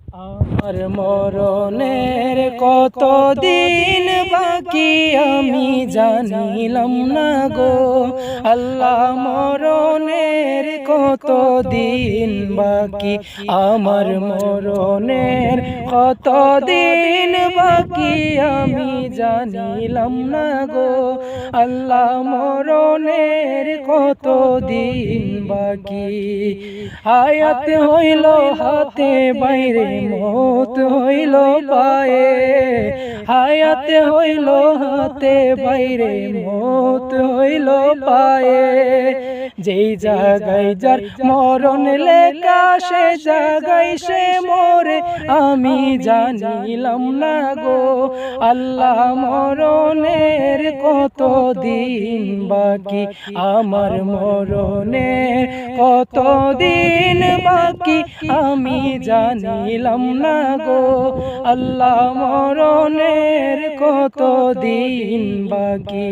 আমার মরণের কত দিন বাকি আমি জানিলাম না গো আল্লাহ, মরণের কত দিন বাকি, আমার মরণের কত দিন বাকি আমি জানিলাম না গো আল্লাহ, মরণের কত দিন বাকি। হায়াত হইল হাতে বাইরে, মৌত হইল পায়ে, হায়াত হইল হাতে বাইরে, মৌত হইল পায়ে। যেই জায়গায় যার মরণ লেখা সে জায়গায় সে মরে আমি জানিলাম না গো আল্লাহ, মরণের কত দিন বাকি, আমার মরণের কত দিন বাকি আমি জানিলাম না গো আল্লাহ, মরণের কত দিন বাকি।